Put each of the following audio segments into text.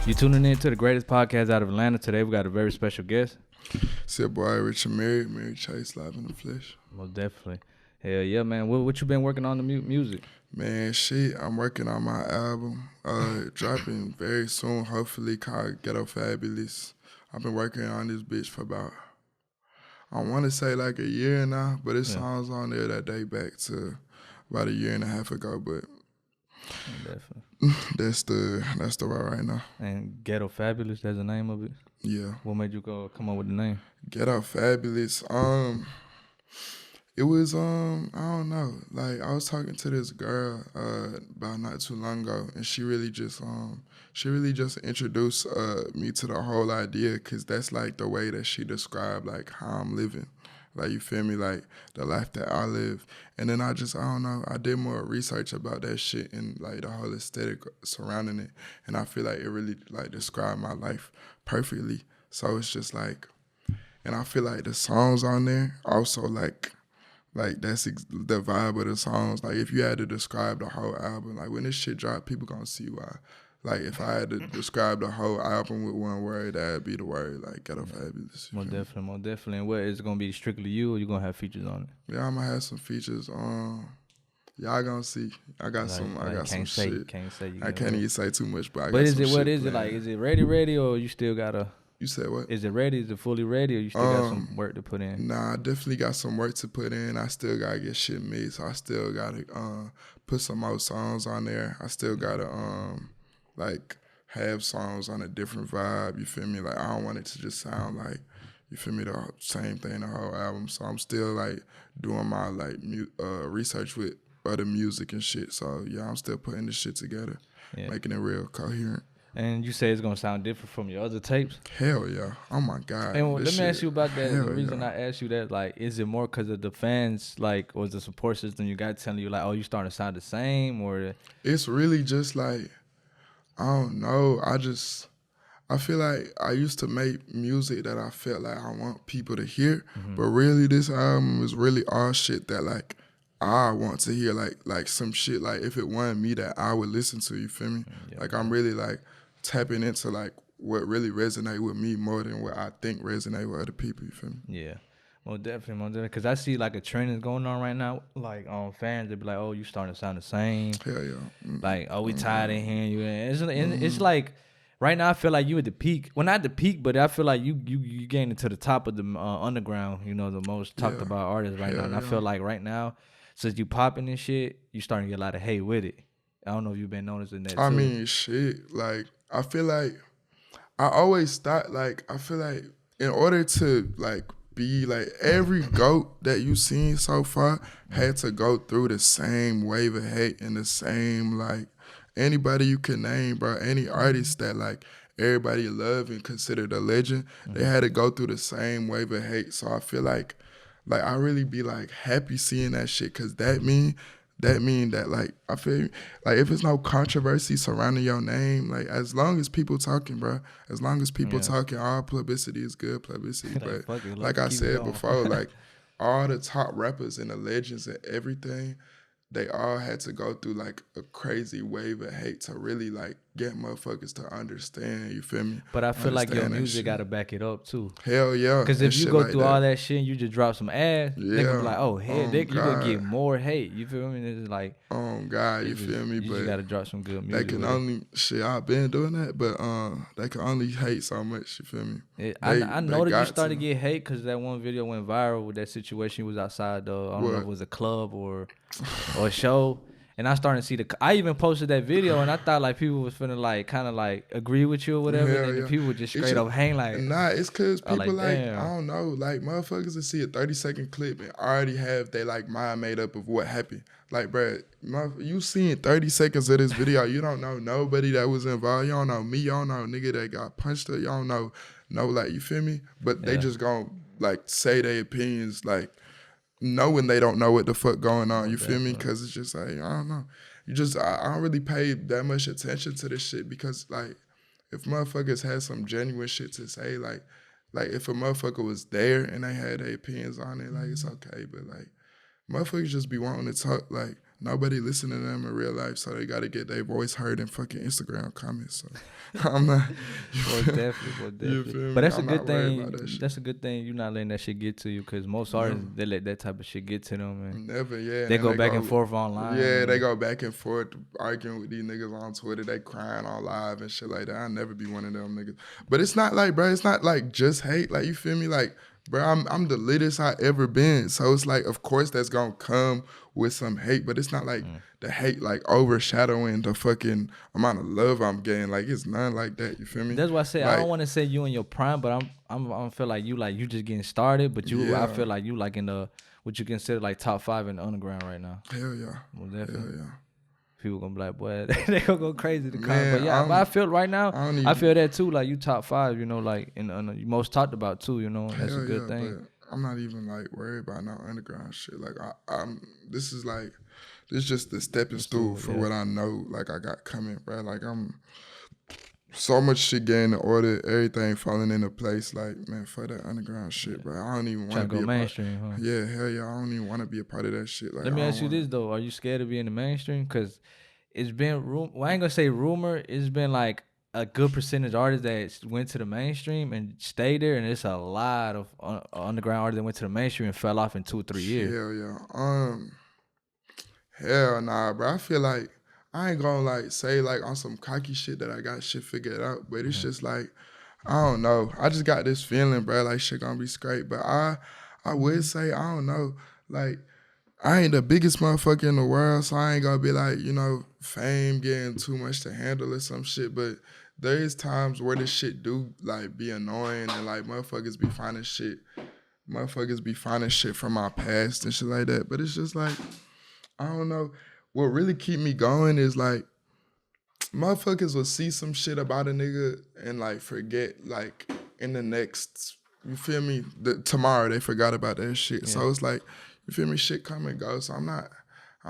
You tuning in to the greatest podcast out of Atlanta. Today we got a very special guest. It's your boy RICHAMIRI, Mary Chase, live in the flesh. Most definitely. Hell yeah, man. What you been working on the music? Man, shit, I'm working on my album, dropping very soon, hopefully, called Ghetto Fablous. I've been working on this bitch for about, I want to say like a year now, but it's songs on there that date back to about a year and a half ago, but Definitely. that's the route right now. And Ghetto Fablous, that's the name of it? Yeah. What made you come up with the name? Ghetto Fablous, it was, I don't know, like, I was talking to this girl about not too long ago, and she really just introduced me to the whole idea, because that's, like, the way that she described, like, how I'm living. Like, you feel me? Like, the life that I live. And then I don't know, I did more research about that shit and, like, the whole aesthetic surrounding it, and I feel like it really, like, described my life perfectly. So it's just, like, and I feel like the songs on there also, like that's the vibe of the songs. Like, if you had to describe the whole album, like, when this shit drop, people gonna see why. Like, if I had to describe the whole album with one word, that'd be the word, like, Ghetto Fablous. Most definitely. And what, is it gonna be strictly you, or you gonna have features on it? Yeah, I'm gonna have some features. Y'all gonna see. I got some shit. Can't say. I can't even say too much, but I got But some shit. What is it like? Is it ready, or you still gotta? You said what? Is it ready? Is it fully ready, or you still got some work to put in? Nah, I definitely got some work to put in. I still gotta get shit made, so I still gotta put some more songs on there. I still gotta like have songs on a different vibe. You feel me? Like, I don't want it to just sound like, you feel me, the same thing the whole album. So I'm still like doing my like research with other music and shit. So yeah, I'm still putting this shit together, making it real coherent. And you say it's gonna sound different from your other tapes? Hell yeah! Oh my god! And let me ask you about that. The reason yeah. I asked you that, like, is it more because of the fans, like, or the support system you got telling you, like, oh, you starting to sound the same, or? It's really just like, I don't know. I feel like I used to make music that I felt like I want people to hear, but really this album is really all shit that like I want to hear, like some shit like if it wasn't me that I would listen to. You feel me? Like, I'm really like tapping into like what really resonate with me more than what I think resonate with other people. You feel me? Yeah, most definitely. Because I see like a trend is going on right now. Like, fans, they be like, "Oh, you starting to sound the same." Hell yeah. Like, oh, we tired of hearing you. And it's like right now I feel like you at the peak. Well, not the peak, but I feel like you getting to the top of the underground. You know, the most talked about artist right now. And I feel like right now, since you popping this shit, you starting to get a lot of hate with it. I don't know if you've been noticing that. I mean, shit. Like, I feel like I always thought, like, I feel like in order to like be like every GOAT that you seen so far had to go through the same wave of hate and the same, like, anybody you can name, bro, any artist that like everybody love and considered a legend, they had to go through the same wave of hate. So I feel like I really be like happy seeing that shit, cause that mean that like I feel like if it's no controversy surrounding your name, like as long as people talking, bro, as long as people talking, all publicity is good publicity. But like I said before, like all the top rappers and the legends and everything, they all had to go through like a crazy wave of hate to really like get motherfuckers to understand, you feel me? But I feel like your music got to back it up too. Hell yeah. Because if you go through all that shit and you just drop some ass, they gonna be like, oh, hell, you gonna get more hate. You feel me? It's like, oh God, you feel me? You but just got to drop some good music. They can only, shit, I've been doing that, but they can only hate so much, you feel me? I know that you started to get hate because that one video went viral with that situation. He was outside the, I don't know if it was a club or a show. And I started to see I even posted that video and I thought like people was finna like kind of like agree with you or whatever. And then the people would just straight up hang like. Nah, it's cause people like damn. I don't know, like motherfuckers that see a 30-second clip and already have they like mind made up of what happened. Like, bro, you seeing 30 seconds of this video, you don't know nobody that was involved. You don't know me, you don't know nigga that got punched up. You don't know, like, you feel me? But they just gonna like say their opinions like knowing they don't know what the fuck going on, you feel me? Because it's just like, I don't know. I don't really pay that much attention to this shit because, like, if motherfuckers had some genuine shit to say, like if a motherfucker was there and they had their opinions on it, like, it's okay. But, like, motherfuckers just be wanting to talk, like, nobody listen to them in real life, so they got to get their voice heard in fucking Instagram comments. So I'm not. Well, definitely. But that's a good thing. That's a good thing you're not letting that shit get to you, because most artists, they let that type of shit get to them. And never, yeah. They go back and forth online. Yeah, they go back and forth arguing with these niggas on Twitter. They crying on live and shit like that. I'll never be one of them niggas. But it's not like, bro, it's not like just hate. Like, you feel me? Like, bro, I'm the litest I ever been. So it's like, of course that's gonna come with some hate, but it's not like the hate like overshadowing the fucking amount of love I'm getting. Like, it's none like that. You feel me? That's why I say, like, I don't want to say you in your prime, but I feel like you just getting started. But I feel like you like in the what you consider like top 5 in the underground right now. Hell yeah. Well, definitely. Hell yeah. People gonna be like, boy, they gonna go crazy to comment. But yeah, but I feel right now, I feel that too. Like, you top 5, you know, like in you most talked about too. You know, that's a good thing. I'm not even like worried about no underground shit. Like, this is just the stepping stool for what I know. Like, I got coming, bro. Like, I'm so much shit getting in order, everything falling into place. Like, man, for that underground shit, bro. I don't even want to be go mainstream, huh? Yeah, hell yeah. I don't even want to be a part of that shit. Like, let me ask you this though: are you scared of being the mainstream? Because it's been well, I ain't gonna say rumor. It's been like a good percentage of artists that went to the mainstream and stayed there, and it's a lot of underground artists that went to the mainstream and fell off in 2 or 3 years. Hell yeah. Hell nah, bro. I feel like I ain't gonna like say like on some cocky shit that I got shit figured out, but it's just like, I don't know. I just got this feeling, bro, like shit gonna be straight. But I would say, I don't know, like, I ain't the biggest motherfucker in the world, so I ain't gonna be like, you know, fame getting too much to handle or some shit. But there is times where this shit do like be annoying, and like motherfuckers be finding shit from my past and shit like that. But it's just like, I don't know. What really keep me going is like, motherfuckers will see some shit about a nigga and like forget like in the next, you feel me? Tomorrow they forgot about that shit. Yeah. So it's like, you feel me? Shit come and go. So I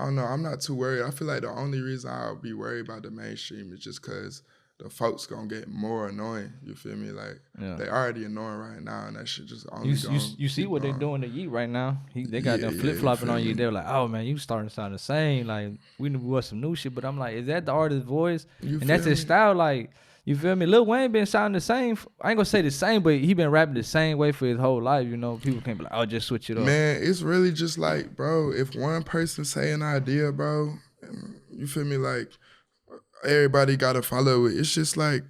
don't know. I'm not too worried. I feel like the only reason I'll be worried about the mainstream is just because the folks gonna get more annoying. You feel me? Like, they already annoying right now, and that shit just only you see what they doing to Yeet right now? They got them flip flopping on you. They're like, oh man, you starting to sound the same. Like, we want some new shit, but I'm like, is that the artist's voice? And that's his style. Like, you feel me? Lil Wayne been sounding the same. I ain't gonna say the same, but he been rapping the same way for his whole life. You know, people can't be like, oh, just switch it up. Man, it's really just like, bro, if one person say an idea, bro, you feel me? Like, everybody gotta follow it. It's just like,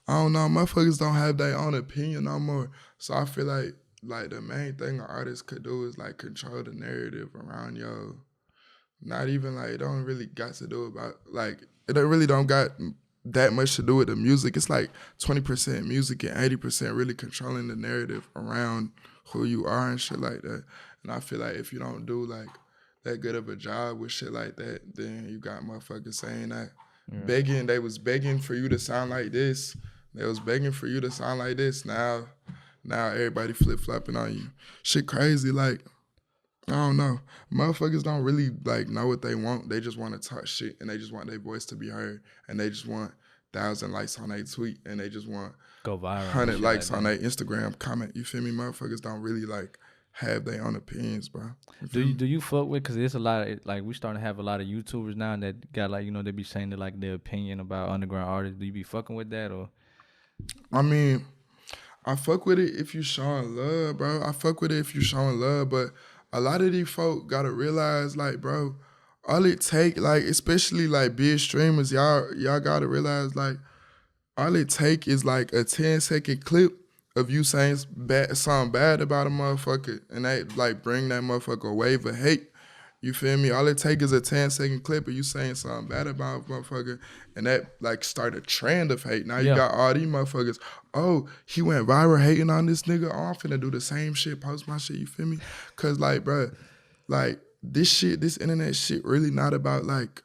I don't know, motherfuckers don't have their own opinion no more. So I feel like the main thing an artist could do is like control the narrative around yo. Not even like, it don't really got to do about like, it really don't got that much to do with the music. It's like 20% music and 80% really controlling the narrative around who you are and shit like that. And I feel like if you don't do like that good of a job with shit like that, then you got motherfuckers saying that. Yeah. They was begging for you to sound like this. They was begging for you to sound like this. Now everybody flip-flopping on you. Shit crazy, like, I don't know. Motherfuckers don't really like know what they want. They just want to talk shit, and they just want their voice to be heard, and they just want 1,000 likes on their tweet, and they just want go viral, 100 likes on their Instagram comment. You feel me? Motherfuckers don't really like have their own opinions, bro. Do you fuck with, because there's a lot of, like, we starting to have a lot of YouTubers now that got like, you know, they be saying that like their opinion about underground artists. Do you be fucking with that? Or I mean, I fuck with it if you showing love, bro. I fuck with it if you showing love, but a lot of these folk gotta realize, like, bro, all it take, like, especially like big streamers, y'all gotta realize, like, all it take is like a 10-second clip of you saying something bad about a motherfucker, and they like bring that motherfucker a wave of hate. You feel me? All it take is a 10-second clip of you saying something bad about a motherfucker, and that like start a trend of hate. Now you got all these motherfuckers, oh, he went viral hating on this nigga. Oh, I'm finna do the same shit, post my shit, you feel me? Cause like, bro, like this internet shit really not about like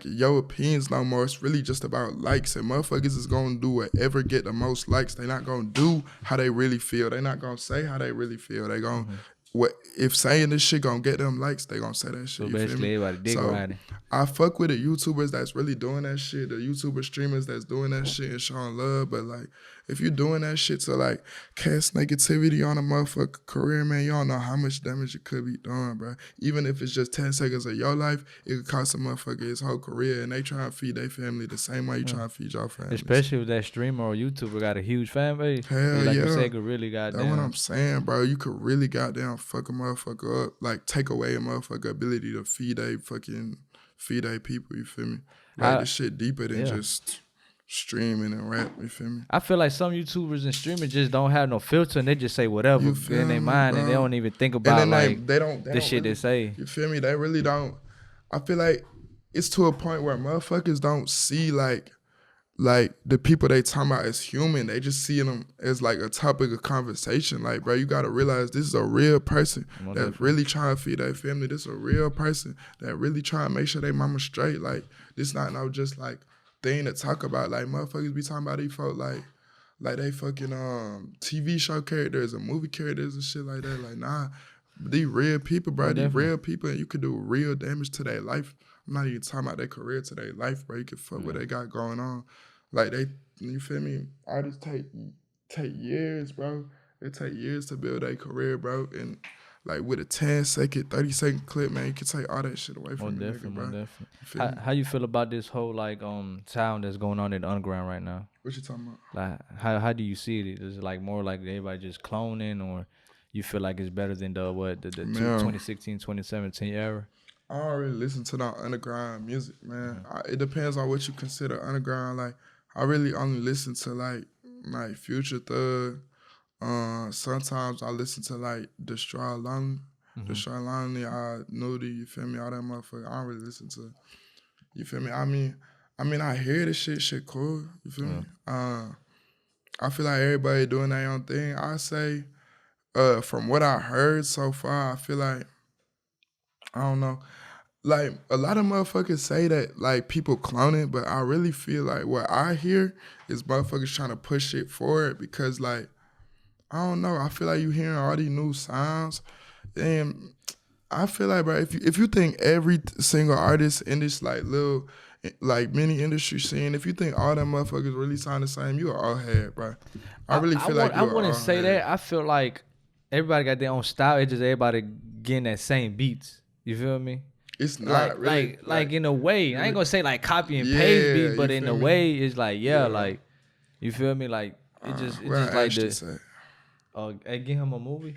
your opinions no more. It's really just about likes, and motherfuckers is gonna do whatever get the most likes. They not gonna do how they really feel. They not gonna say how they really feel. They gonna what if saying this shit gonna get them likes, they gonna say that shit. So you basically, feel me? everybody dick riding. I fuck with the YouTubers that's really doing that shit, the YouTuber streamers that's doing that shit and showing love. But like, if you doing that shit to like cast negativity on a motherfucker career, man, you don't know how much damage it could be doing, bro. Even if it's just 10 seconds of your life, it could cost a motherfucker his whole career, and they try to feed their family the same way you try to feed your family. Especially if that streamer or YouTuber got a huge fan base. Hell like yeah. you said, could really goddamn. That's what I'm saying, bro. You could really goddamn fuck a motherfucker up, like take away a motherfucker ability to feed their people. You feel me? Like this shit deeper than just streaming and rap. You feel me? I feel like some YouTubers and streamers just don't have no filter and they just say whatever in their mind, bro. And they don't even think about like they don't shit really, they say. You feel me? They really don't. I feel like it's to a point where motherfuckers don't see like the people they talking about as human. They just see them as like a topic of conversation. Like, bro, you gotta realize this is a real person that's really trying to feed their family. This is a real person that really trying to make sure they mama straight. Like, this not no just like thing to talk about. Like, motherfuckers be talking about these folk like they fucking TV show characters and movie characters and shit like that. Like, nah, these real people, bro. These real people, and you could do real damage to their life. I'm not even talking about their career, to their life, bro. You can fuck what they got going on. Like you feel me? Artists take years, bro. It take years to build their career, bro. And like with a 10-second, 30-second clip, man, you can take all that shit away from the nigga, bro. Definitely. How you feel about this whole like sound that's going on in the underground right now? What you talking about? Like how do you see it? Is it like more like everybody just cloning, or you feel like it's better than the 2016, 2017 era? I don't really listen to no underground music, man. It depends on what you consider underground. Like, I really only listen to like Future Thug. Sometimes I listen to like Destroy Lonely, Nudie. You feel me? All that motherfucker. I don't really listen to. You feel me? I mean, I hear this shit cool. You feel me? I feel like everybody doing their own thing. I say, from what I heard so far, I feel like, I don't know. Like, a lot of motherfuckers say that, like, people cloning, but I really feel like what I hear is motherfuckers trying to push it forward because, like, I don't know. I feel like you hearing all these new sounds, and I feel like, bro, if you think every single artist in this, like, little, like, mini industry scene, if you think all them motherfuckers really sound the same, you are all head, bro. I really feel like I wouldn't say that. I feel like everybody got their own style. It's just everybody getting that same beats. You feel me? It's not really like in a way. I ain't gonna say like copy and paste beats, but in a way, it's like like you feel me? Like it's just like this. Hey, give him a movie.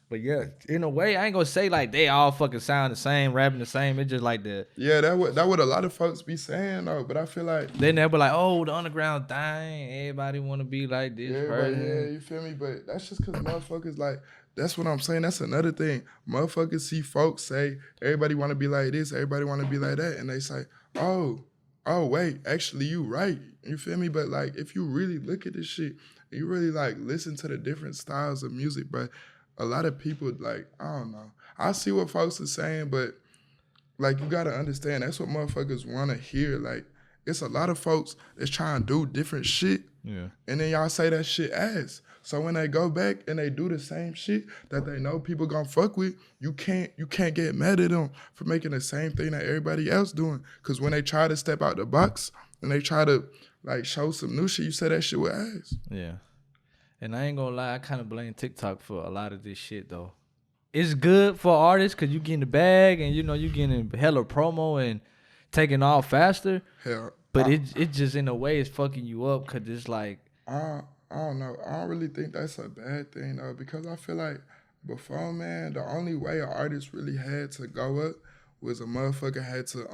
But yeah, in a way, I ain't gonna say like they all fucking sound the same, rapping the same. It's just like the that what a lot of folks be saying though. But I feel like then they'll be like, oh, the underground thing. Everybody want to be like this person. Yeah, you feel me? But that's just because motherfuckers like. That's what I'm saying. That's another thing. Motherfuckers see folks say, everybody want to be like this, everybody want to be like that. And they say, oh, wait, actually, you right. You feel me? But, like, if you really look at this shit, you really, like, listen to the different styles of music, but a lot of people, like, I don't know. I see what folks are saying, but, like, you got to understand, that's what motherfuckers want to hear. Like, it's a lot of folks that's trying to do different shit. Yeah. And then y'all say that shit ass. So when they go back and they do the same shit that they know people gonna fuck with, you can't get mad at them for making the same thing that everybody else doing. Cause when they try to step out the box and they try to like show some new shit, you say that shit with ass. Yeah. And I ain't gonna lie, I kind of blame TikTok for a lot of this shit though. It's good for artists cause you get in the bag and you know you getting hella promo and taking off faster. Hell, but it just in a way it's fucking you up cause it's like I don't know. I don't really think that's a bad thing though, because I feel like before, man, the only way an artist really had to go up was a motherfucker had to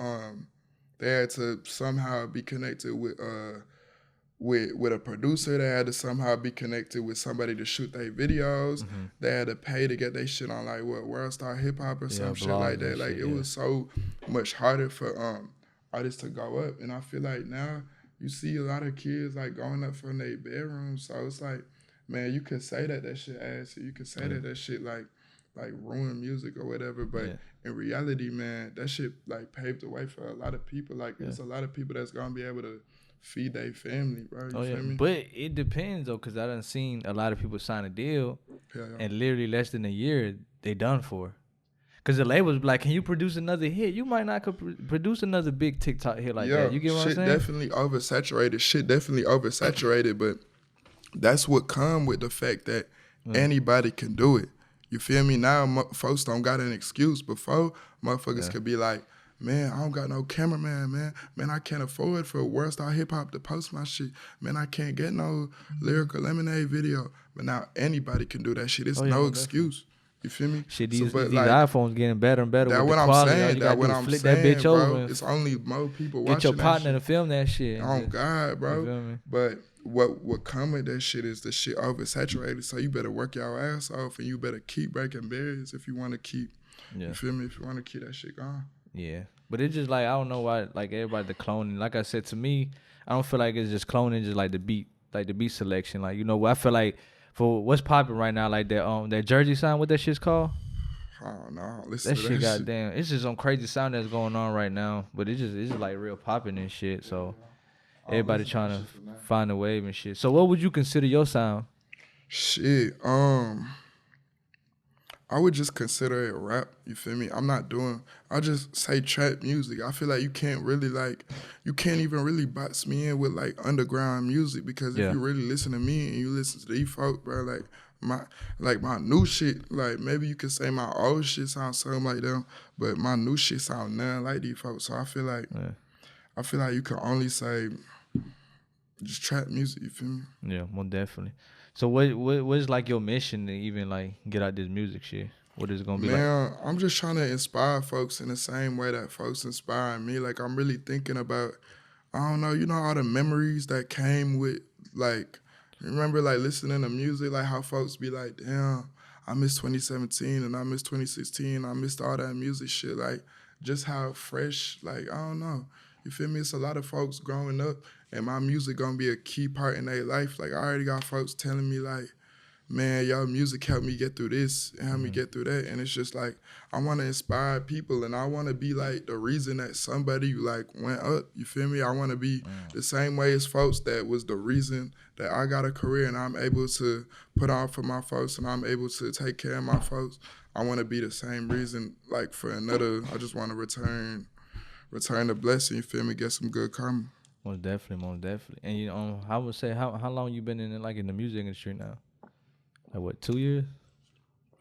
they had to somehow be connected with a producer. They had to somehow be connected with somebody to shoot their videos. Mm-hmm. They had to pay to get their shit on like World Star Hip Hop or some shit like that. Like it was so much harder for artists to go up, and I feel like now. You see a lot of kids like going up from their bedrooms, so it's like, man, you could say that shit ass, you could say that shit like ruin music or whatever, but in reality, man, that shit like paved the way for a lot of people. Like there's a lot of people that's gonna be able to feed their family, bro. You feel me? But it depends though, cause I done seen a lot of people sign a deal and literally less than a year, they done for. Cause the labels be like, can you produce another hit? You might not produce another big TikTok hit like that. You get what I'm saying? Shit definitely oversaturated, but that's what come with the fact that anybody can do it. You feel me? Now folks don't got an excuse. Before, motherfuckers could be like, man, I don't got no cameraman, man. Man, I can't afford for World Star Hip Hop to post my shit. Man, I can't get no Lyrical Lemonade video. But now anybody can do that shit. It's no excuse. You feel me? Shit, these iPhones getting better and better with the quality. That's what I'm saying. Flip that bitch over. It's only more people watching. Get your partner to film that shit. Oh God, bro. You feel me? But what come with that shit is the shit oversaturated. So you better work your ass off and you better keep breaking barriers if you want to keep. You feel me? If you want to keep that shit going. Yeah, but it's just like I don't know why like everybody the cloning. Like I said, to me, I don't feel like it's just cloning. Just like the beat selection. Like, you know, I feel like. For what's popping right now, like that Jersey sound, what that shit's called? I don't know. That shit, goddamn, it's just some crazy sound that's going on right now. But it's just like real popping and shit. So everybody trying to find a wave and shit. So what would you consider your sound? Shit, I would just consider it rap. You feel me? I just say trap music. I feel like you can't even really box me in with like underground music, because if you really listen to me and you listen to these folk, bro, my new shit, like maybe you could say my old shit sounds something like them, but my new shit sound nothing like these folks. So I feel like you can only say just trap music. You feel me? Yeah, most definitely. So what's like your mission to even like get out this music shit? What is it gonna be like? Man, I'm just trying to inspire folks in the same way that folks inspire me. Like, I'm really thinking about, I don't know, you know, all the memories that came with, like, remember like listening to music, like how folks be like, damn, I miss 2017 and I miss 2016. I missed all that music shit. Like, just how fresh, like, I don't know. You feel me? It's a lot of folks growing up, and my music gonna be a key part in their life. Like, I already got folks telling me like, man, y'all music helped me get through this and helped me get through that. And it's just like, I want to inspire people, and I want to be like the reason that somebody like went up. You feel me? I want to be the same way as folks that was the reason that I got a career and I'm able to put on for my folks and I'm able to take care of my folks. I want to be the same reason, like for another, I just want to return the blessing, you feel me? Get some good karma. Most definitely. And you know, I would say, how long you been in the music industry now? Like what, 2 years?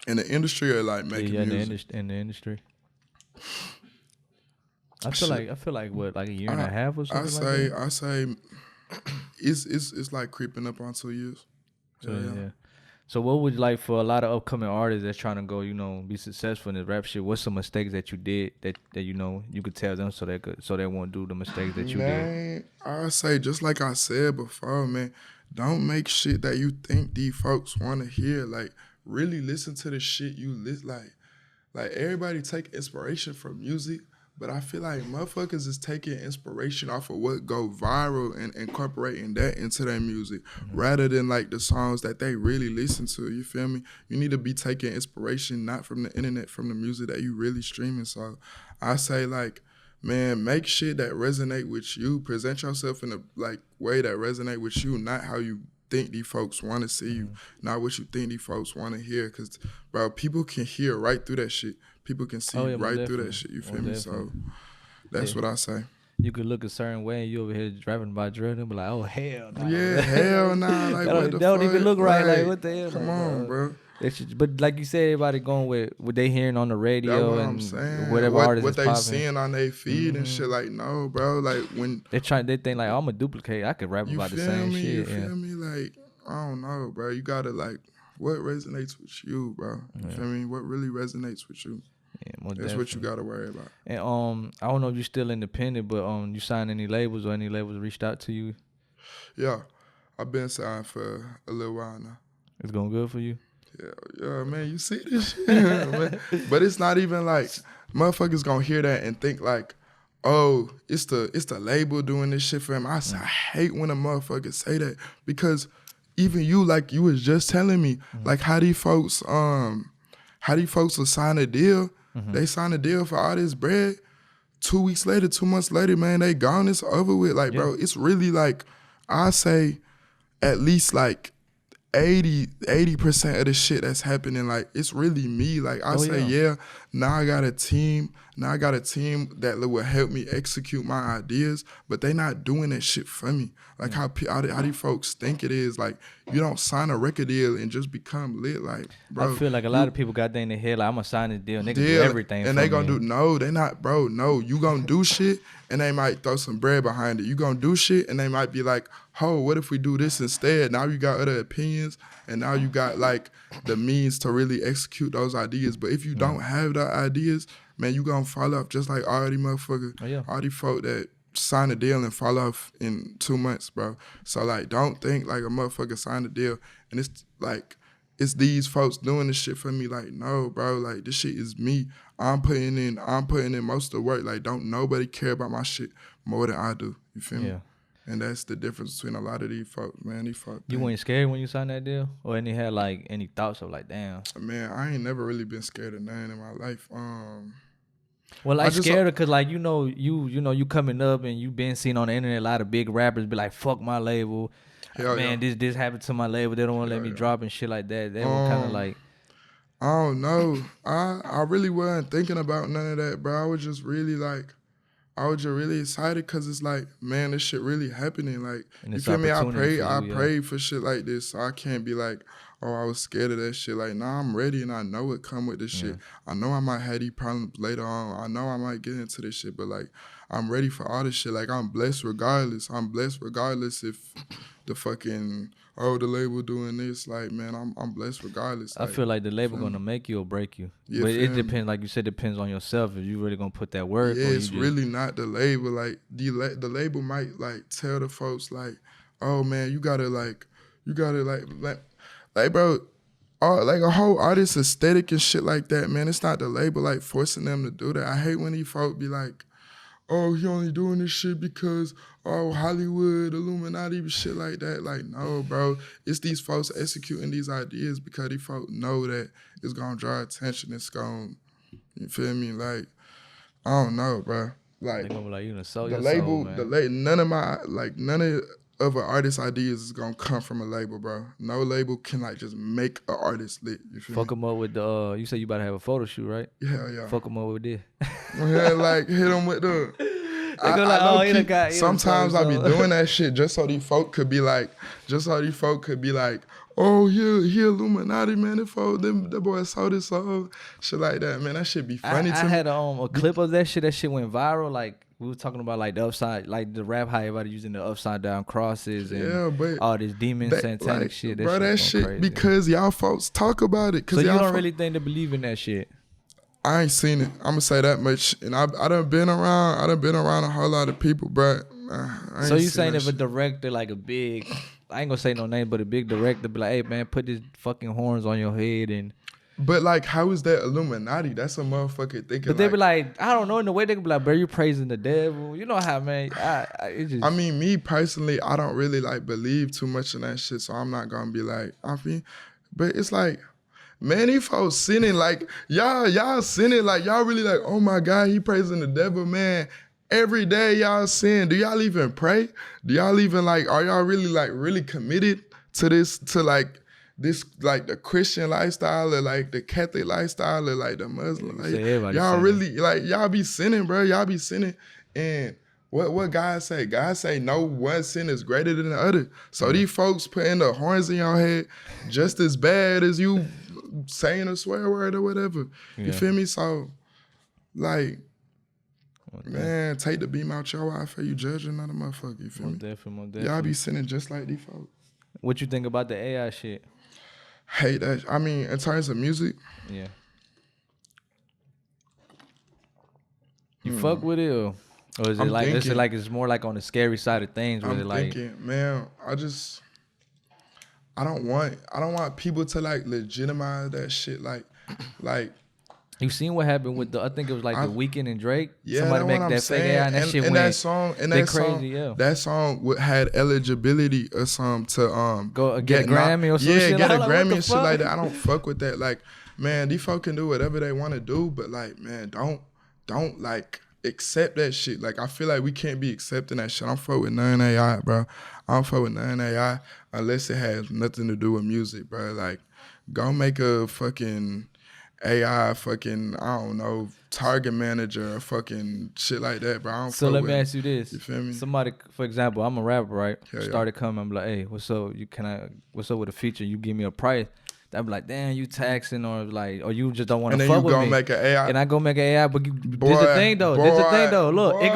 In the industry or like making music? In the industry. I feel like what, like a year and a half or something. I say it's like creeping up on 2 years. So, yeah. So what would you like for a lot of upcoming artists that's trying to go, you know, be successful in the rap shit? What's some mistakes that you did that you know you could tell them so they won't do the mistakes that you did? I say, just like I said before, man, don't make shit that you think these folks want to hear. Like, really listen to the shit you like everybody take inspiration from music, but I feel like motherfuckers is taking inspiration off of what go viral and incorporating that into their music rather than like the songs that they really listen to. You feel me? You need to be taking inspiration not from the internet, from the music that you really streaming. So I say, like, man, make shit that resonate with you. Present yourself in a like way that resonate with you, not how you think these folks want to see you, not what you think these folks want to hear. Because, bro, people can hear right through that shit. People can see right through that shit. You feel me? So that's what I say. You could look a certain way and you over here driving by drill and be like, oh, hell no. Yeah, hell no. Like, that don't even look right. Like, what the hell? Come on, bro. But like you said, everybody going with what they hearing on the radio and I'm saying. whatever artist what is they popping. seeing on their feed and shit. Like, no, bro. Like, when they think like, oh, I'm a duplicate. I could rap about the same shit. You feel me? Like, I don't know, bro. You gotta like, what resonates with you, bro? You feel me? What really resonates with you? Yeah, that's what you gotta worry about. And I don't know if you're still independent, but you signed any labels or any labels reached out to you? Yeah, I've been signed for a little while now. It's going good for you? Yeah, man. You see this shit, but it's not even like motherfuckers gonna hear that and think like, oh, it's the label doing this shit for him. I hate when a motherfucker say that, because even you, like you was just telling me, like how these folks will sign a deal. They sign a deal for all this bread. 2 weeks later, 2 months later, man, they gone. It's over with. Like, bro, it's really like, I say at least like 80% of the shit that's happening, like, it's really me. Like, I say, yeah, now I got a team. Now I got a team that will help me execute my ideas, but they not doing that shit for me. Like, how these folks think it is. Like, you don't sign a record deal and just become lit. Like, bro. I feel like a lot of people got that in their head, like, I'm going to sign this deal. Niggas do everything and for they gonna me. do, no, they not, bro. No, you gonna do shit, and they might throw some bread behind it. You gonna do shit, and they might be like, oh, what if we do this instead? Now you got other opinions, and now you got, like, the means to really execute those ideas. But if you don't have the ideas, man, you gonna fall off just like all these motherfuckers, all these folk that sign a deal and fall off in 2 months, bro. So, like, don't think like a motherfucker signed a deal and it's like, it's these folks doing this shit for me. Like, no, bro, like, this shit is me. I'm putting in most of the work. Like, don't nobody care about my shit more than I do. You feel me? And that's the difference between a lot of these folks, man. These folks. You weren't scared when you signed that deal? Or any had, like, any thoughts of, like, damn? Man, I ain't never really been scared of nothing in my life. Well, like, scared because, like, you know, you coming up and you been seen on the internet, a lot of big rappers be like, fuck my label. This happened to my label. They don't want to let me drop and shit like that. They were kind of like... I don't know. I really wasn't thinking about none of that, bro. I was just really, like... I was just really excited because it's like, man, this shit really happening. Like, you feel me? I prayed for shit like this. So I can't be like, oh, I was scared of that shit. Like, nah, I'm ready and I know it come with this shit. I know I might have these problems later on. I know I might get into this shit, but, like, I'm ready for all this shit. Like, I'm blessed regardless. I'm blessed regardless if the fucking, oh, the label doing this. Like, man, I'm blessed regardless. I feel like the label gonna make you or break you. Yeah, but it depends, like you said, depends on yourself. If you really gonna put that work. Yeah, it's really not the label. Like, the label might, like, tell the folks, like, oh, man, you gotta like, bro, like a whole artist aesthetic and shit like that, man. It's not the label, like, forcing them to do that. I hate when these folks be like, oh, he only doing this shit because, oh, Hollywood, Illuminati, shit like that. Like, no, bro. It's these folks executing these ideas because these folks know that it's going to draw attention. It's going to, you feel me? Like, I don't know, bro. Like, they gonna be like, you done sold the your label, soul, man. none of an artist's ideas is going to come from a label, bro. No label can, like, just make an artist lit. You feel me? Fuck them up with the, you said you about to have a photo shoot, right? Yeah. Fuck them up with this. Yeah, like, hit them with the... Sometimes I be doing that shit just so these folk could be like, oh, he Illuminati, man. The boy sold his soul. Shit like that, man. That shit be funny to me. I had a clip of that shit. That shit went viral. Like, we were talking about, like, the upside, like the rap, how everybody using the upside down crosses and but all this demon satanic, like, shit. That shit crazy. Because y'all folks talk about it. So you don't really think they believe in that shit? I ain't seen it. I'm gonna say that much. And I done been around a whole lot of people, bro. So you saying if a director, like a big, I ain't gonna say no name, but a big director be like, hey, man, put these fucking horns on your head and... But, like, how is that Illuminati? That's a motherfucker thinking. But they be like, I don't know, in the way they be like, bro, you praising the devil. You know how, man. I mean, me personally, I don't really, like, believe too much in that shit, so I'm not gonna be like, but it's like, man, these folks sinning, like, y'all sinning, like, y'all really like, oh my God, he praising the devil, man. Every day y'all sin. Do y'all even pray? Do y'all even, like, are y'all really, like, really committed to this, to, like, this, like, the Christian lifestyle or, like, the Catholic lifestyle or, like, the Muslim? Like, y'all really, like, y'all be sinning, bro. Y'all be sinning. And what God say? God say no one sin is greater than the other. So these folks putting the horns in your head just as bad as you saying a swear word or whatever. You feel me? So, like, man, take the beam out your eye for you judging another motherfucker. You feel me? Definitely. Y'all be sinning just like these folks. What you think about the AI shit? Hate that. I mean, in terms of music. Yeah. You fuck with it or is it like, it's more like on the scary side of things where man, I don't want people to, like, legitimize that shit. Like you seen what happened with I think it was like The Weeknd and Drake. Yeah, somebody make that fake AI and that shit went. That song had eligibility or something to go get a Grammy or some shit. Yeah, get a Grammy and shit like that. I don't fuck with that. Like, man, these folk can do whatever they want to do, but, like, man, don't like accept that shit. Like I feel like we can't be accepting that shit. I don't fuck with none AI, bro. I don't fuck with none AI unless it has nothing to do with music, bro. Like go make a fucking AI fucking, I don't know, target manager or fucking shit like that, bro. I don't So fuck let with me it. ask you this. You feel me? Somebody, for example, I'm a rapper, right? Hell yeah. Started coming, I'm like, hey, what's up? What's up with a feature? You give me a price. I'd be like, damn, you taxing, or like, or you just don't want to fuck with me. And then you go make an AI. And I go make an AI, but this the thing though. Look, it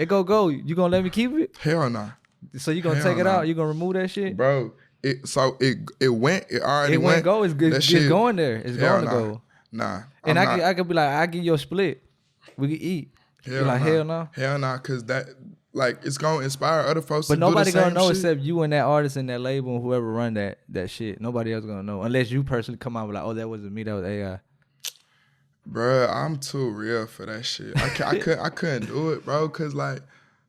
go go. You gonna let me keep it? Hell nah. So you gonna take it out? You gonna remove that shit? Bro, it already went. Go. It's going there. It's going to go. Nah. And I could be like, I give you a split. We can eat. Hell nah. Hell nah, cause that like it's gonna inspire other folks. But to nobody do the gonna know shit. except you and that artist and that label and whoever run that shit. Nobody else gonna know unless you personally come out with like, oh, that wasn't me, that was AI. Bruh, I'm too real for that shit. I couldn't do it, bro, cause like,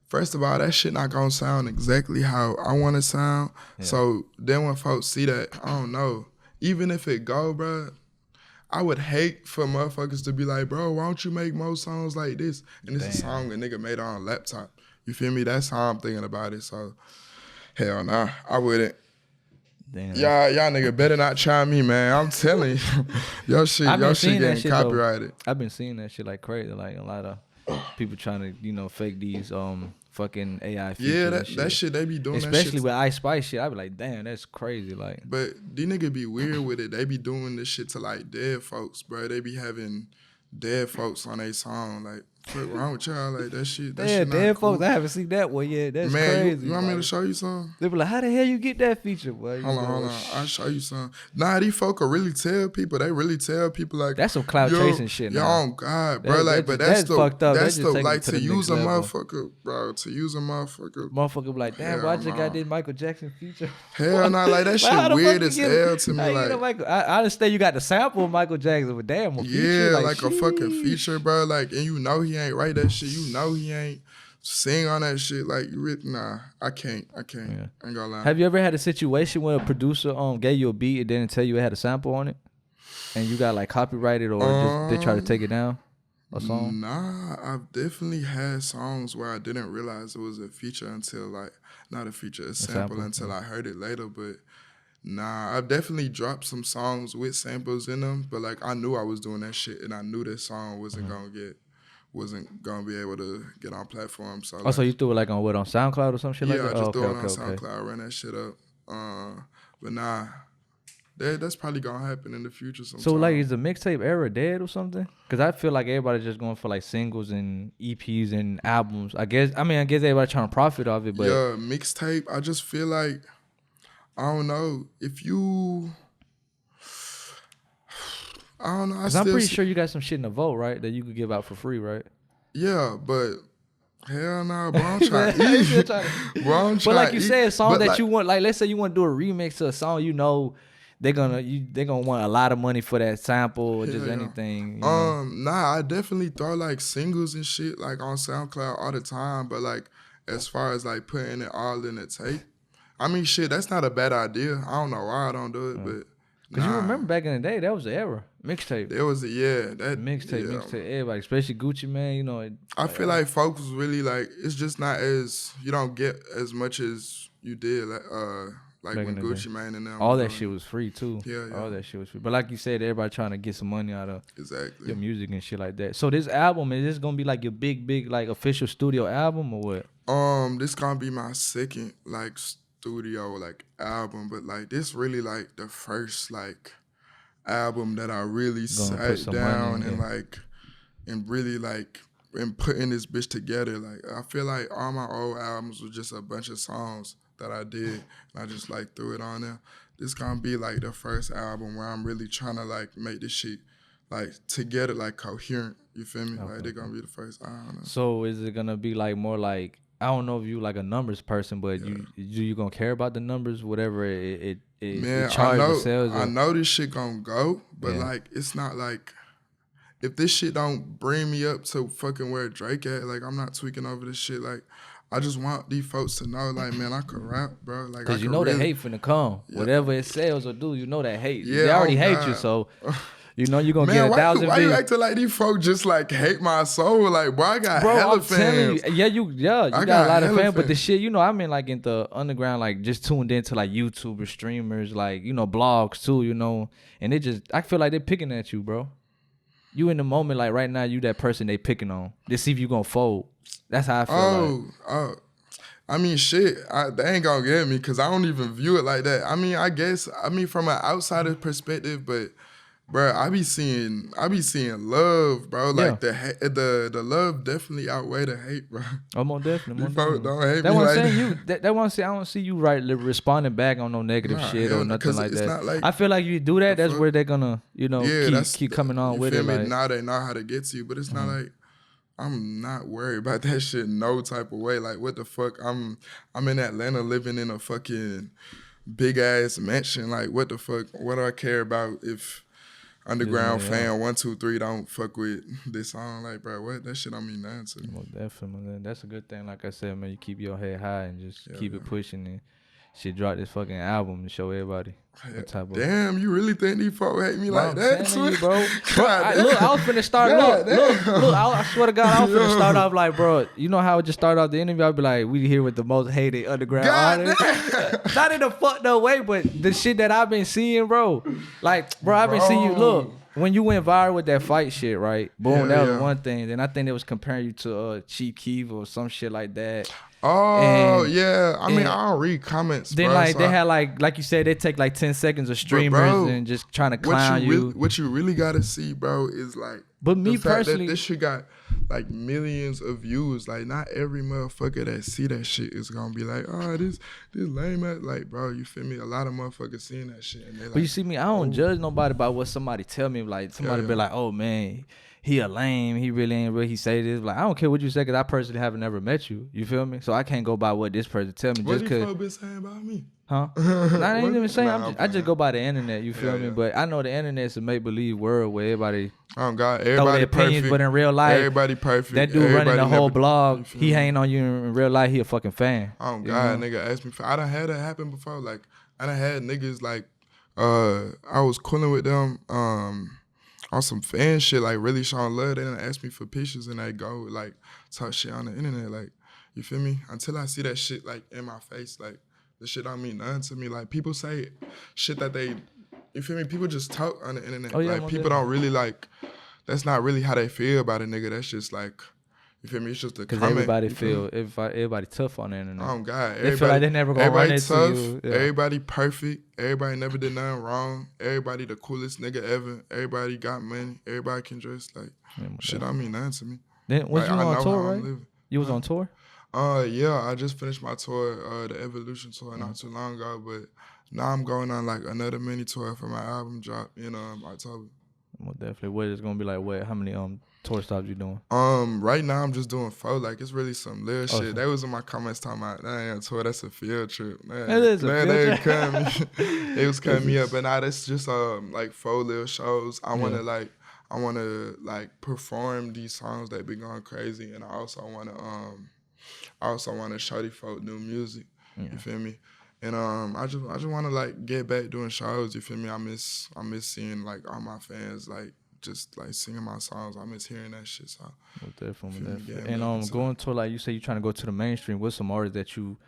first of all, that shit not gonna sound exactly how I want to sound. Yeah. So then when folks see that, I don't know. Even if it go, bro, I would hate for motherfuckers to be like, bro, why don't you make more songs like this? And it's a song a nigga made on a laptop. You feel me? That's how I'm thinking about it. So, hell nah, I wouldn't. Damn. Y'all nigga better not try me, man. I'm telling you. Your shit getting copyrighted. I've been seeing that shit like crazy. Like a lot of people trying to, fake these fucking AI features. Yeah, that shit they be doing. Especially that shit. With Ice Spice shit, I be like, damn, that's crazy. Like, but these niggas be weird with it. They be doing this shit to like dead folks, bro. They be having dead folks on their song. Like, what's wrong with y'all? Like that shit. That shit dead cool. folks. I haven't seen that one yet. That's man, crazy. You want me to show you some? They be like, how the hell you get that feature, boy? Hold on. I'll show you some. Nah, these folk will really tell people. They really tell people like that's some clout chasing shit. Yo, oh God, bro. That's fucked up. That's the like to use a motherfucker, bro. To use a motherfucker. Motherfucker be like, damn, bro, I just got this Michael Jackson feature. Hell nah, like that shit weird as hell to me. Like I understand you got the sample of Michael Jackson, but damn, a feature, like a fucking feature, bro. Like, and you know he ain't write that shit. You know he ain't sing on that shit. Like, I can't. Yeah. I ain't gonna lie. Have you ever had a situation where a producer gave you a beat and didn't tell you it had a sample on it, and you got like copyrighted or just they try to take it down? A song? Nah, I've definitely had songs where I didn't realize it was a feature until like not a feature, a sample until I heard it later. But nah, I've definitely dropped some songs with samples in them. But like I knew I was doing that shit, and I knew this song wasn't gonna be able to get on platforms. So so you threw it like on SoundCloud or some shit like that? Yeah, I just threw it on SoundCloud, ran that shit up. But nah, that's probably gonna happen in the future sometime. So like, is the mixtape era dead or something? Because I feel like everybody's just going for like singles and EPs and albums. I guess everybody trying to profit off it, but yeah, mixtape. I just feel like I don't know if you. I don't know. I'm pretty sure you got some shit in the vault, right? That you could give out for free, right? Yeah, but hell no, bro. I'm trying to eat. But like you said, a song that you want, like let's say you want to do a remix to a song, they're gonna want a lot of money for that sample or just anything. You know? Nah, I definitely throw like singles and shit like on SoundCloud all the time. But like as far as like putting it all in a tape, I mean shit, that's not a bad idea. I don't know why I don't do it, but. Cause you remember back in the day, that was the era. Mixtape. It was that mixtape. Everybody, especially Gucci Mane. I feel like folks really like. It's just not as you don't get as much as you did like when Gucci Mane and them. All that shit was free too. Yeah. All that shit was free. But like you said, everybody trying to get some money out of exactly your music and shit like that. So this album, is this gonna be like your big like official studio album or what? This gonna be my second like studio like album, but like this really like the first like album that I really sat down and really like and putting this bitch together. Like I feel like all my old albums were just a bunch of songs that I did and I just like threw it on there. This gonna be like the first album where I'm really trying to like make this shit like together like coherent. You feel me? Okay. Like they're gonna be the first. I don't know. So is it gonna be like more like, I don't know if you like a numbers person, but you gonna care about the numbers, whatever it charges sales. I know this shit gonna go, but like it's not like if this shit don't bring me up to fucking where Drake at, like I'm not tweaking over this shit. Like I just want these folks to know, like man, I could rap, bro. Like because you know really, that hate finna come. Yeah. Whatever it sells or do, you know that hate. Yeah, they already hate you, so. You know you're gonna get 1,000 why views. you acting like these folks just like hate my soul? Like, boy, I got hella fans. You got a lot of fans, but the shit, you know, I'm in like in the underground, like just tuned into like YouTubers, streamers, like, you know, blogs too, you know, and I feel like they're picking at you, bro. You in the moment, like right now, you that person they picking on. They see if you gonna fold. That's how I feel. I mean, shit, they ain't gonna get me because I don't even view it like that. I mean, from an outsider perspective, but bro, I be seeing love, bro. Like the love definitely outweigh the hate, bro. Oh, most definitely. You folks don't hate that me like saying that. That one say I don't see you responding back on no negative shit or nothing like that. Not like, I feel like you do that. That's where they're gonna, you know, keep coming on with it. Like, now they know how to get to you, but it's not like I'm not worried about that shit no type of way. Like, what the fuck? I'm in Atlanta living in a fucking big ass mansion. Like, what the fuck? What do I care about if underground fan 1, 2, 3 don't fuck with this song? Like, bro, what? That shit don't mean nothing to me. Well, definitely, that's a good thing. Like I said, man, you keep your head high and just keep it pushing and shit. Drop this fucking album to show everybody. Damn, you really think these folks hate me like that, you, bro? Look, I was finna start. Look, I swear to God, I was finna start off like, bro. You know how I just started off the interview? I'd be like, we here with the most hated underground artists. Not in a fucked up way, but the shit that I've been seeing, bro. Like, bro, I've been seeing you. Look, when you went viral with that fight shit, right? Boom, that was one thing. Then I think they was comparing you to Chief Keef or some shit like that. Oh, yeah. I mean, I don't read comments, then, bro. Like, they had, like you said, they take, like, 10 seconds of streamers and just trying to clown you. What you really got to see, bro, is, like, but me personally, that this shit got, like, millions of views. Like, not every motherfucker that see that shit is going to be like, oh, this lame ass. Like, bro, you feel me? A lot of motherfuckers seeing that shit. And they like, but you see me, I don't judge nobody by what somebody tell me. Like, somebody be like, oh, man, he a lame, he really ain't real, he say this. Like, I don't care what you say, because I personally haven't ever met you. You feel me? So I can't go by what this person tell me. What just because. What been saying about me? Huh? I ain't even saying. I just go by the internet. You feel me? But I know the internet's a make believe world where everybody. Oh God, everybody throw their opinions, perfect. But in real life, everybody perfect. That dude running the whole blog, he ain't on you in real life. He a fucking fan. Oh God, nigga asked me. I done had that happen before. Like I done had niggas like, I was cooling with them. On some fan shit, like really showing love. They done ask me for pictures and they go like talk shit on the internet. Like, you feel me? Until I see that shit like in my face, like the shit don't mean nothing to me. Like people say shit that they, you feel me? People just talk on the internet. Like people don't really like, that's not really how they feel about a nigga. That's just like, you feel me? It's just a comment. Because everybody tough on the internet. Oh God, they feel like they never gonna run into you. Yeah. Everybody perfect. Everybody never did nothing wrong. Everybody the coolest nigga ever. Everybody got money. Everybody can dress like shit. I mean nothing to me. Then was you on tour, right? You was on tour? Yeah, I just finished my tour, the Evolution tour, not too long ago. But now I'm going on like another mini tour for my album drop in October. Well, definitely. What is gonna be like? What? How many tour stops you doing? Right now I'm just doing 4. Like it's really some little shit. That was in my comments talking about that ain't a tour. That's a field trip. Man, that is a field trip. They was cutting me up, but now that's just like 4 little shows. I wanna perform these songs that be going crazy, and I also wanna show these folk new music. You feel me? And I just wanna like get back doing shows. You feel me? I miss seeing like all my fans like just like singing my songs. I miss hearing that shit. So definitely. And going to, like you say, you trying to go to the mainstream. What's some artists that you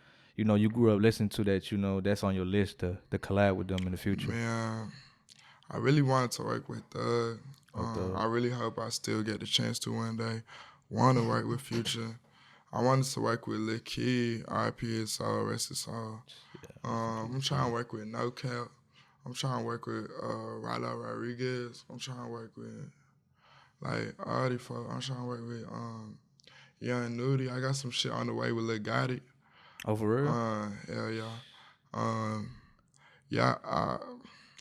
grew up listening to that that's on your list to collab with them in the future? Man, I really wanted to work with Thug. I really hope I still get the chance to one day. Want to work with Future. I wanted to work with Lil Key, R.I.P. his soul, rest his soul. I'm trying to work with No Cap. I'm trying to work with Rilo Rodriguez. I'm trying to work with like all these folks. I'm trying to work with Young Nudie. I got some shit on the way with Lil Gotti. Oh, for real? Hell yeah.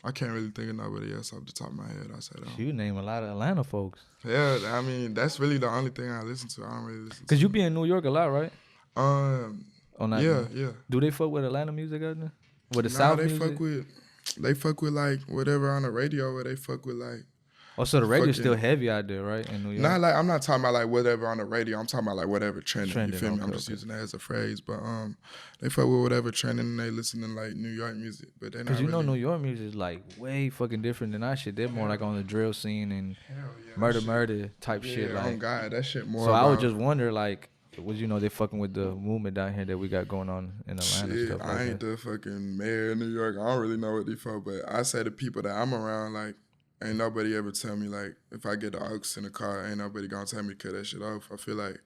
I can't really think of nobody else off the top of my head. I said, you name a lot of Atlanta folks. Yeah, I mean that's really the only thing I listen to. I don't really listen to. Cause you be in New York a lot, right? Yeah. Do they fuck with Atlanta music out there? With the South they music? They fuck with like whatever on the radio, or they fuck with like Oh, so the radio's still heavy out there, right? In New York? Not like I'm not talking about like whatever on the radio. I'm talking about like whatever trending. You feel me? Okay, I'm just using that as a phrase. But they fuck with whatever trending and they listen to like New York music. But they not because you know really, New York music is like way fucking different than our shit. They're more like on the drill scene and yeah, murder type shit. Yeah, Like, oh God, that shit more. so I would just wonder like, was they fucking with the movement down here that we got going on in Atlanta? Shit, Stuff like I ain't that. the fucking mayor of New York. I don't really know what they for, but I say the people that I'm around, like, ain't nobody ever tell me, like, if I get the aux in the car, ain't nobody gonna tell me to cut that shit off. I feel like,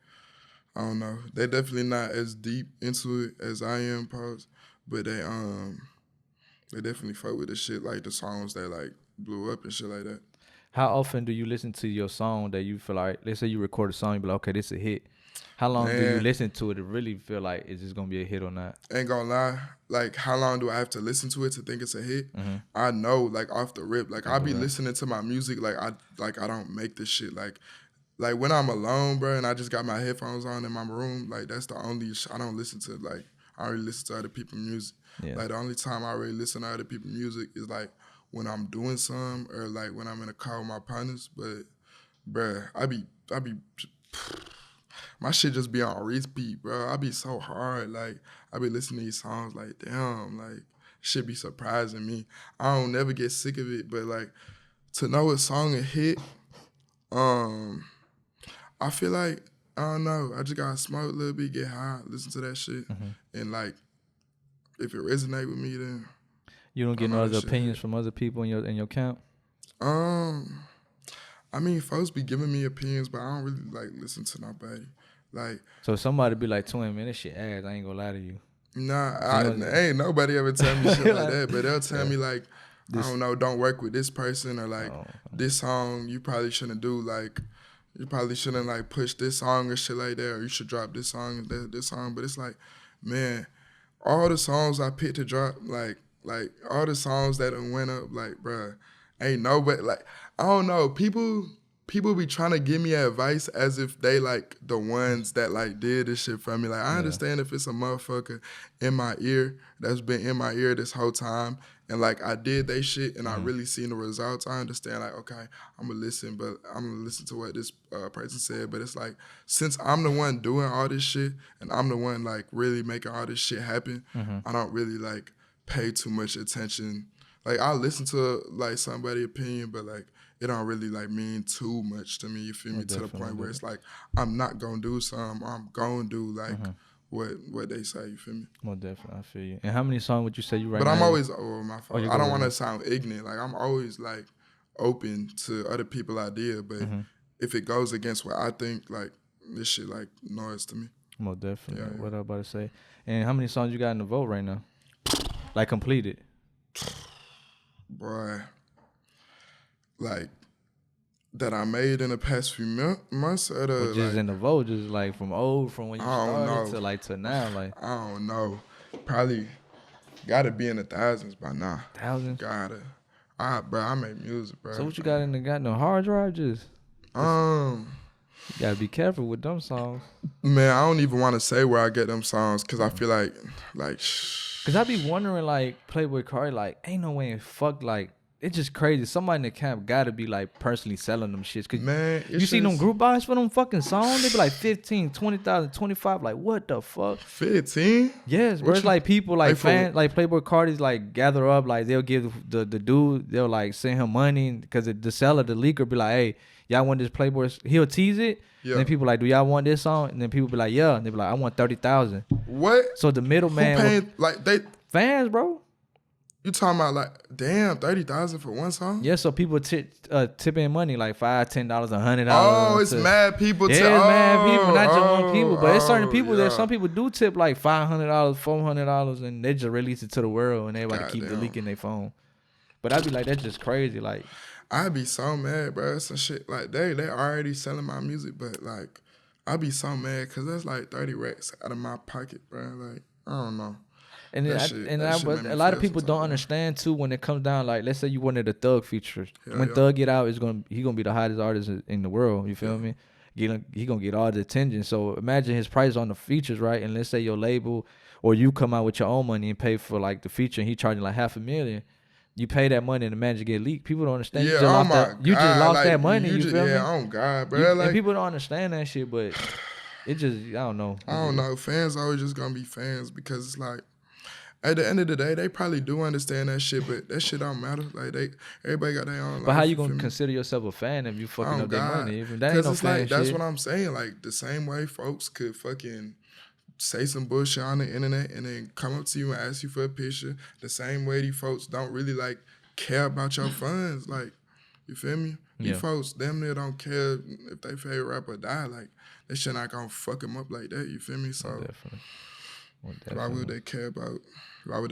I don't know. They definitely not as deep into it as I am, pause, but they definitely fuck with the shit, like the songs that, like, blew up and shit like that. How often do you listen to your song that you feel like, let's say you record a song, you be like, okay, this is a hit. How long do you listen to it to really feel like it's just gonna be a hit or not? Ain't gonna lie, like how long do I have to listen to it to think it's a hit? Mm-hmm. I know, like off the rip, like I be listening to my music, like I don't make this shit, like when I'm alone, bro, and I just got my headphones on in my room, like that's the only I don't listen to, like I don't really listen to other people's music. Yeah. Like the only time I really listen to other people's music is like when I'm doing some or like when I'm in a car with my partners. But bruh, I be my shit just be on repeat, bro. I be so hard. Like, I be listening to these songs like, damn, like, shit be surprising me. I don't never get sick of it, but, like, to know a song a hit, I feel like, I don't know, I just gotta smoke a little bit, get high, listen to that shit, and, like, if it resonate with me, then... You don't get no other opinions from other people in your camp? I mean, folks be giving me opinions, but I don't really, like, listen to nobody. Like, so somebody be like, "Twin, man, this shit ass. I ain't gonna lie to you." Nah, ain't nobody ever tell me shit like that. But they'll tell me like, I don't know, don't work with this person, or like this song you probably shouldn't do. Like, you probably shouldn't like push this song or shit like that, or you should drop this song and this song. But it's like, man, all the songs I picked to drop, like all the songs that went up, like, bruh, ain't nobody like, I don't know, people be trying to give me advice as if they like the ones that like did this shit for me. Like, I understand if it's a motherfucker in my ear that's been in my ear this whole time and like I did they shit and I really seen the results. I understand, like, okay, I'm gonna listen, but I'm gonna listen to what this person said. But it's like, since I'm the one doing all this shit and I'm the one like really making all this shit happen, I don't really like pay too much attention. Like, I listen to like somebody's opinion, but like it don't really like mean too much to me, you feel me? To the point where it's like, I'm not gonna do something, I'm gonna do like what they say, you feel me? Well, definitely, I feel you. And how many songs would you say you write? But I'm always, my fault. I don't want to sound ignorant. Like, I'm always like open to other people's idea, but if it goes against what I think, like, this shit like noise to me. Well, definitely. Yeah. What I about to say? And how many songs you got in the vote right now? Like completed? Boy. Like, that I made in the past few months, or the just like, in the vote, just like from when you started to like to now, like I don't know, probably gotta be in the thousands by now. Thousands? Bro, I make music, bro. So what you got in the no hard drive? Just you gotta be careful with them songs. Man, I don't even want to say where I get them songs because I feel like Cause I be wondering, like, Playboy Cardi, like, ain't no way in fuck, like, it's just crazy. Somebody in the camp gotta be like personally selling them shits. Cause man, you see them group buys for them fucking songs, they be like 15, 20,000, 25. Like, what the fuck? 15? Yes, bro. It's like people like fans, like Playboy Cardi's like gather up, like they'll give the dude, they'll like send him money because the seller, the leaker, be like, hey, y'all want this Playboy? He'll tease it. Yeah. And then people like, do y'all want this song? And then people be like, yeah. And they be like, I want 30,000. What? So the middleman, like they fans, bro. You talking about like, damn, 30,000 for one song? Yeah, so people tip in money like $5, $10, $100. Oh, it's mad people. Yeah, it's mad people, not just one people, but it's certain people there. Some people do tip like $500, $400, and they just release it to the world, and everybody keep deleting their phone. But I'd be like, that's just crazy. Like, I'd be so mad, bro. Some shit like they already selling my music, but like, I'd be so mad because that's like 30 racks out of my pocket, bro. Like, I don't know. And a lot of people don't understand too when it comes down, like, let's say you wanted a Thug feature. When Thug get out, he gonna be the hottest artist in the world. You feel me? He gonna get all the attention. So imagine his price on the features, right? And let's say your label or you come out with your own money and pay for like the feature, and he charging like $500,000. you pay that money and the manager get leaked. People don't understand. Yeah, You just lost that. You just lost that money. You feel me? Yeah, oh God, bro. And people don't understand that shit, but it just I don't know. I don't know. Fans always just gonna be fans because it's like at the end of the day, they probably do understand that shit, but that shit don't matter. Like everybody got their own life. But how you gonna consider yourself a fan if you fucking up their money? Because it's like that's what I'm saying. Like the same way folks could fucking say some bullshit on the internet and then come up to you and ask you for a picture. The same way these folks don't really like care about your funds. Like, you feel me? Yeah. These folks damn near don't care if they favorite rapper die. Like, that shit not gonna fuck them up like that. You feel me? So definitely. Why would they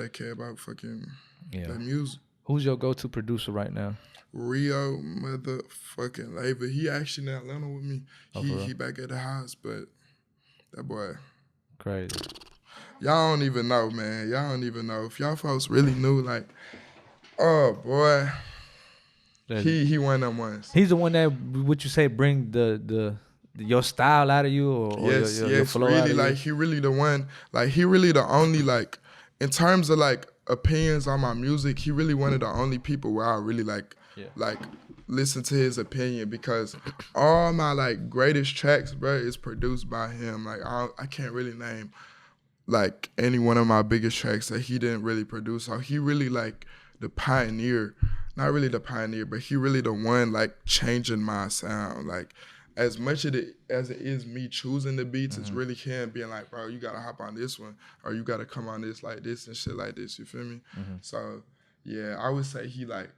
care about fucking that music? Who's your go-to producer right now? Rio motherfucking Labor. He actually in Atlanta with me. He back at the house, but that boy crazy. Y'all don't even know, man. Y'all don't even know. If y'all folks really knew, like, oh boy, he one of them ones. He's the one that, what you say, bring the your style out of you, or your flow really, out of like you? he really the one. Like he really the only, like, in terms of like opinions on my music, he really one of the only people where I really like listen to his opinion, because all my like greatest tracks, bro, is produced by him. Like I can't really name like any one of my biggest tracks that he didn't really produce. So he really like the pioneer, not really the pioneer, but he really the one like changing my sound. Like as much as it is me choosing the beats, it's really him being like, bro, you gotta hop on this one, or you gotta come on this like this and shit like this. You feel me? So yeah, I would say he like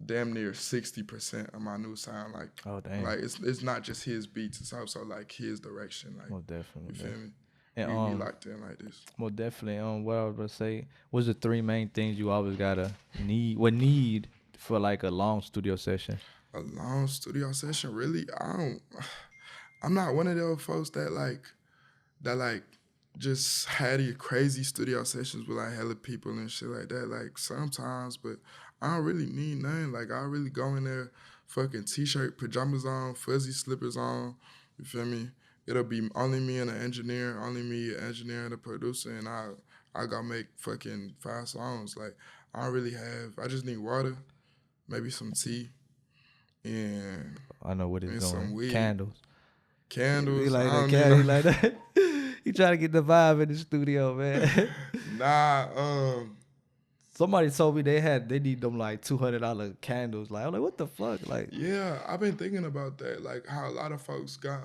damn near 60% of my new sound. Like, oh damn, like it's not just his beats, it's also like his direction. Like, most definitely, you feel me? And we locked in like this. Most definitely. What I was gonna say, what's the three main things you always gotta need for like a long studio session? A long studio session, really? I'm not one of those folks that just had these crazy studio sessions with like hella people and shit like that. Like sometimes, but I don't really need nothing. Like I really go in there, fucking t-shirt, pajamas on, fuzzy slippers on. You feel me? It'll be only me and an engineer, and a producer, and I go make fucking 5 songs. Like I just need water, maybe some tea, and I know what it's some weed. Candles. He like that. He like that. He trying to get the vibe in the studio, man. Nah, somebody told me they need them like $200 candles. Like I'm like, what the fuck? Like, yeah, I've been thinking about that. Like how a lot of folks got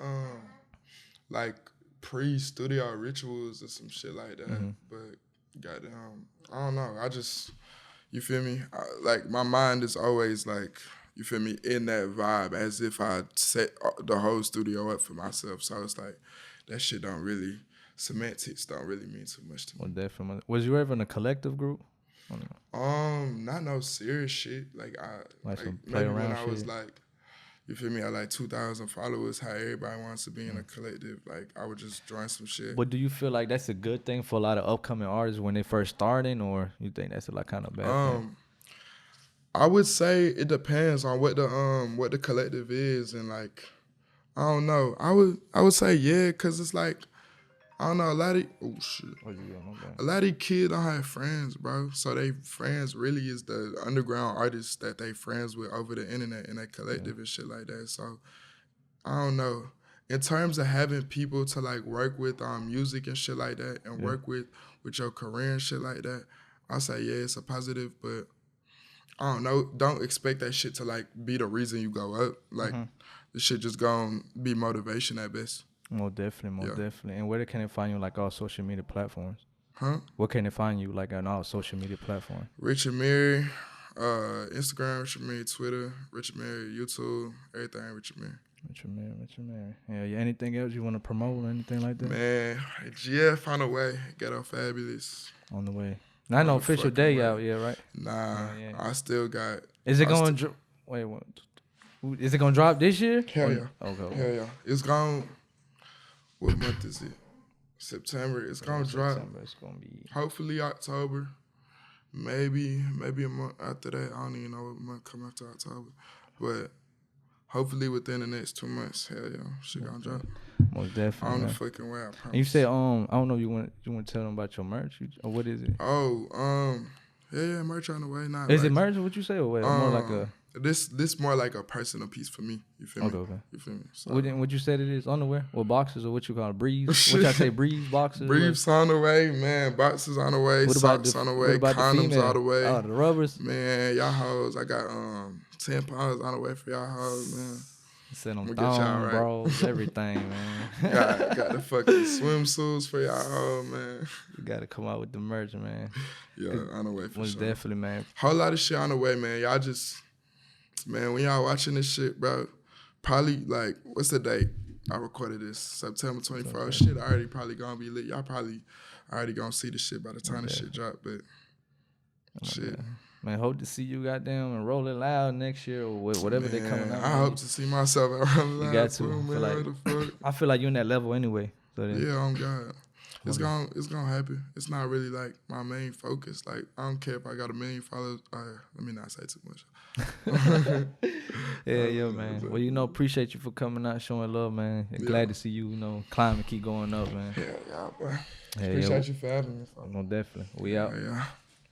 like pre-studio rituals or some shit like that. But goddamn, I don't know. You feel me? Like my mind is always like, you feel me, in that vibe, as if I set the whole studio up for myself. So it's like that shit don't really, semantics don't really mean too much to me. Well, definitely. Was you ever in a collective group? Not no serious shit. Like maybe when I was like, you feel me, I like 2,000 followers, how everybody wants to be in a collective. Like I would just join some shit. But do you feel like that's a good thing for a lot of upcoming artists when they first starting, or you think that's like kind of bad thing? I would say it depends on what the collective is, and like I don't know. I would say yeah, cause it's like I don't know, a lot of kids don't have friends, bro. So they friends really is the underground artists that they friends with over the internet and that collective and shit like that. So I don't know. In terms of having people to like work with on music and shit like that, and work with your career and shit like that, I say yeah, it's a positive, but I don't know. Don't expect that shit to like be the reason you go up. Like the shit just gonna be motivation at best. More definitely. And where can they find you like all social media platforms? Huh? Where can they find you like on all social media platforms? RICHAMIRI, Instagram, RICHAMIRI, Twitter, RICHAMIRI, YouTube, everything RICHAMIRI. RICHAMIRI. Yeah. Anything else you want to promote or anything like that? Man, GF on the way. Ghetto Fablous. On the way. Not no official day out yet, right? Nah, I still got. Is it going? Wait, what? Is it gonna drop this year? Hell yeah. Okay. Hell yeah. It's gone. What month is it? September. It's gonna drop. It's gonna be hopefully October. Maybe a month after that. I don't even know what month come after October, but hopefully within the next 2 months. Hell yeah, shit gonna drop. Most definitely. On the fucking way, I promise. And you said I don't know. You want to tell them about your merch, or what is it? Oh, Yeah, merch on the way. Not Is like, it merch? What you say? Or what? More like a. This more like a personal piece for me. You feel me? Okay. You feel me? So, What you said it is underwear or boxes or what you call it? Breeze? What y'all say? Breeze boxes? Briefs on the way, man. Boxes on the way. What about Socks on the way. Condoms all the way. Oh, the rubbers. Man, y'all hoes. I got tampons on the way for y'all hoes, man. Send them We'll get y'all thong, right. bros, everything, man. got the fucking swimsuits for y'all hoes, man. You gotta come out with the merch, man. Yeah, on the way for Most sure. definitely, man. Whole lot of shit on the way, man. Y'all just, man, when y'all watching this shit, bro, probably like, what's the date? I recorded this September 24th. Shit already probably gonna be lit. Y'all probably already gonna see the shit by the time the shit drop, but shit. Man, hope to see you goddamn and roll it loud next year or whatever they coming out. I hope to see myself at Rolling Loud. You got to. Too, man. What the fuck? I feel like you're in that level anyway. So then, Yeah, oh God. It's gonna happen. It's not really like my main focus. Like I don't care if I got 1 million followers. Let me not say too much. yeah, man. Well, appreciate you for coming out, showing love, man. Glad to see you, climb and keep going up, man. Yeah, bro. Hey, Appreciate you for having me. No, definitely. We out. Yeah.